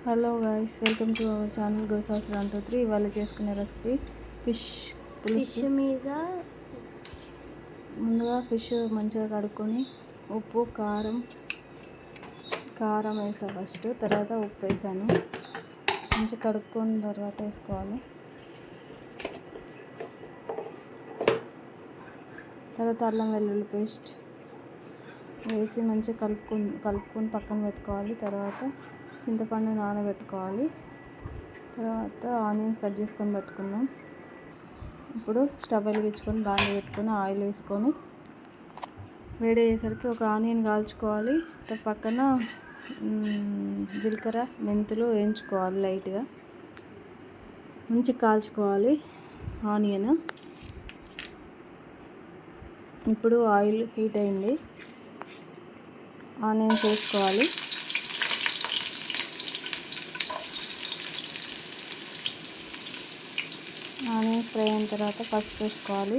Hello guys, welcome to our channel గోసాస్ 123. ఇవాళ చేసుకునే రెసిపీ ఫిష్ పులుసు. ముందుగా ఫిష్ మంచిగా కడుక్కొని ఉప్పు కారం వేసా ఫస్ట్, తర్వాత ఉప్పు వేసాను. మంచిగా కడుక్కొని తర్వాత వేసుకోవాలి. తర్వాత అల్లం వెల్లుల్లి పేస్ట్ వేసి మంచిగా కలుపుకొని పక్కన పెట్టుకోవాలి. తర్వాత చింతపండు నానబెట్టుకోవాలి. తర్వాత ఆనియన్స్ కట్ చేసుకొని పెట్టుకున్నాం. ఇప్పుడు స్టవ్ వెలిగించుకొని బాండి పెట్టుకొని ఆయిల్ వేసుకొని వేడి అయ్యేసరికి ఒక ఆనియన్ కాల్చుకోవాలి. పక్కన జీలకర్ర మెంతులు వేయించుకోవాలి. లైట్గా మంచిగా కాల్చుకోవాలి ఆనియన్. ఇప్పుడు ఆయిల్ హీట్ అయింది, ఆనియన్స్ వేసుకోవాలి. ఆనియన్స్ ఫ్రై అయిన తర్వాత పసుపు వేసుకోవాలి.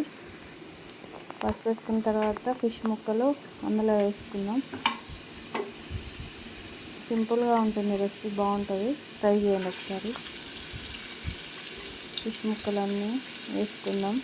పసుపు వేసుకున్న తర్వాత ఫిష్ ముక్కలు అందులో వేసుకుందాం. సింపుల్గా ఉంటుంది రెసిపీ, బాగుంటుంది, ట్రై చేయండి ఒకసారి. ఫిష్ ముక్కలన్నీ వేసుకుందాం.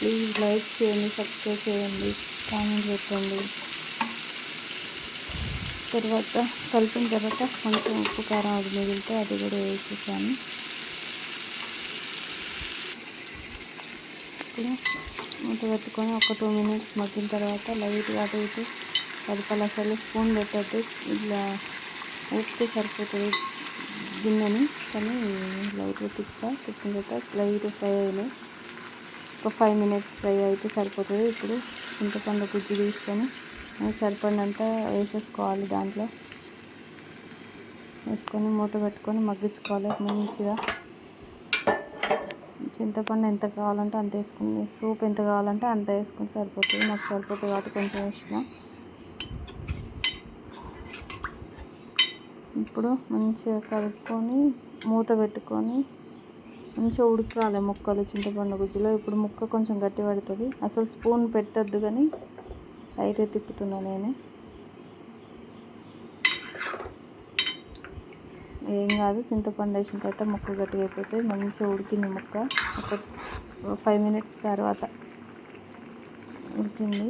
ప్లీజ్ లైక్ చేయండి, సబ్స్క్రైబ్ చేయండి, కామెంట్ పెట్టండి. తర్వాత కలిపిన తర్వాత కొంచెం ఉప్పు కారం అది మిగిలితే అది కూడా వేసేసాను. ఇప్పుడు మూత పెట్టుకొని ఒక 2 minutes మగ్గిన తర్వాత లైట్గా అటు ఇటు కలపాలి. స్పూన్ పెట్టద్దు, ఇట్లా ఊపితే సరిపోతుంది గిన్నెని. కానీ లైట్గా తిప్పిన తర్వాత లైట్ ఫ్రై అయినాయి. ఒక 5 minutes ఫ్రై అయితే సరిపోతుంది. ఇప్పుడు చింతపండు గుజ్జు తీసుకొని సరిపడినంత వేసేసుకోవాలి. దాంట్లో వేసుకొని మూత పెట్టుకొని మగ్గించుకోవాలి మంచిగా. చింతపండు ఎంత కావాలంటే అంత వేసుకుని, సూప్ ఎంత కావాలంటే అంత వేసుకుని సరిపోతుంది. నాకు సరిపోతుంది కాబట్టి కొంచెం వేసిన. ఇప్పుడు మంచిగా కలుపుకొని మూత పెట్టుకొని మంచిగా ఉడకాలి ముక్కలు చింతపండు గుజ్జులో. ఇప్పుడు ముక్క కొంచెం గట్టి పడుతుంది. అసలు స్పూన్ పెట్టద్దు, కానీ లైట్గా తిప్పుతున్నా నేను. ఏం కాదు, చింతపండు వేసిన తర్వాత ముక్క గట్టిగా అయిపోతుంది. మంచిగా ఉడికింది ముక్క. ఒక 5 minutes తర్వాత ఉడికింది.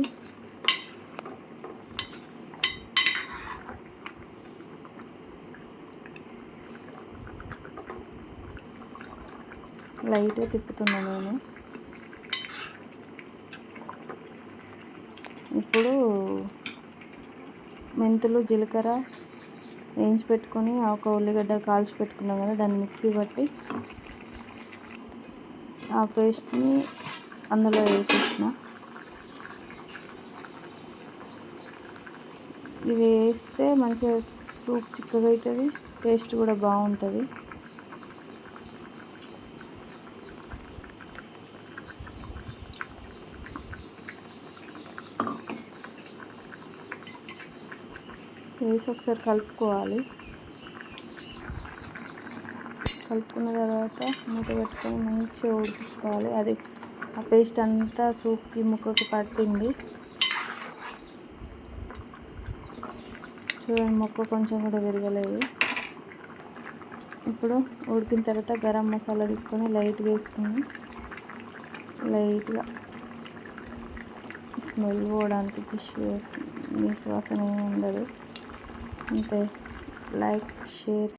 లైట్గా తిప్పుతున్నా నేను. ఇప్పుడు మెంతులు జీలకర్ర వేయించి పెట్టుకొని ఒక ఉల్లిగడ్డ కాల్చి పెట్టుకున్నాం కదా, దాన్ని మిక్సీ పట్టి ఆ పేస్ట్ని అందులో వేసేసిన. ఇది వేస్తే మంచిగా సూప్ చిక్కగా అవుతుంది, టేస్ట్ కూడా బాగుంటుంది. వేసి ఒకసారి కలుపుకోవాలి. కలుపుకున్న తర్వాత మూత పెట్టుకొని మంచిగా ఉడికించుకోవాలి. అది ఆ పేస్ట్ అంతా సూప్కి ముక్కకి పట్టింది. చూడండి, ముక్క కొంచెం కూడా విరగలేదు. ఇప్పుడు ఉడికిన తర్వాత గరం మసాలా తీసుకొని లైట్గా వేసుకుని, లైట్గా స్మెల్ పోవడానికి, ఫిష్ నీసు వాసన ఏమి ఉండదు. అంతే. Like, share.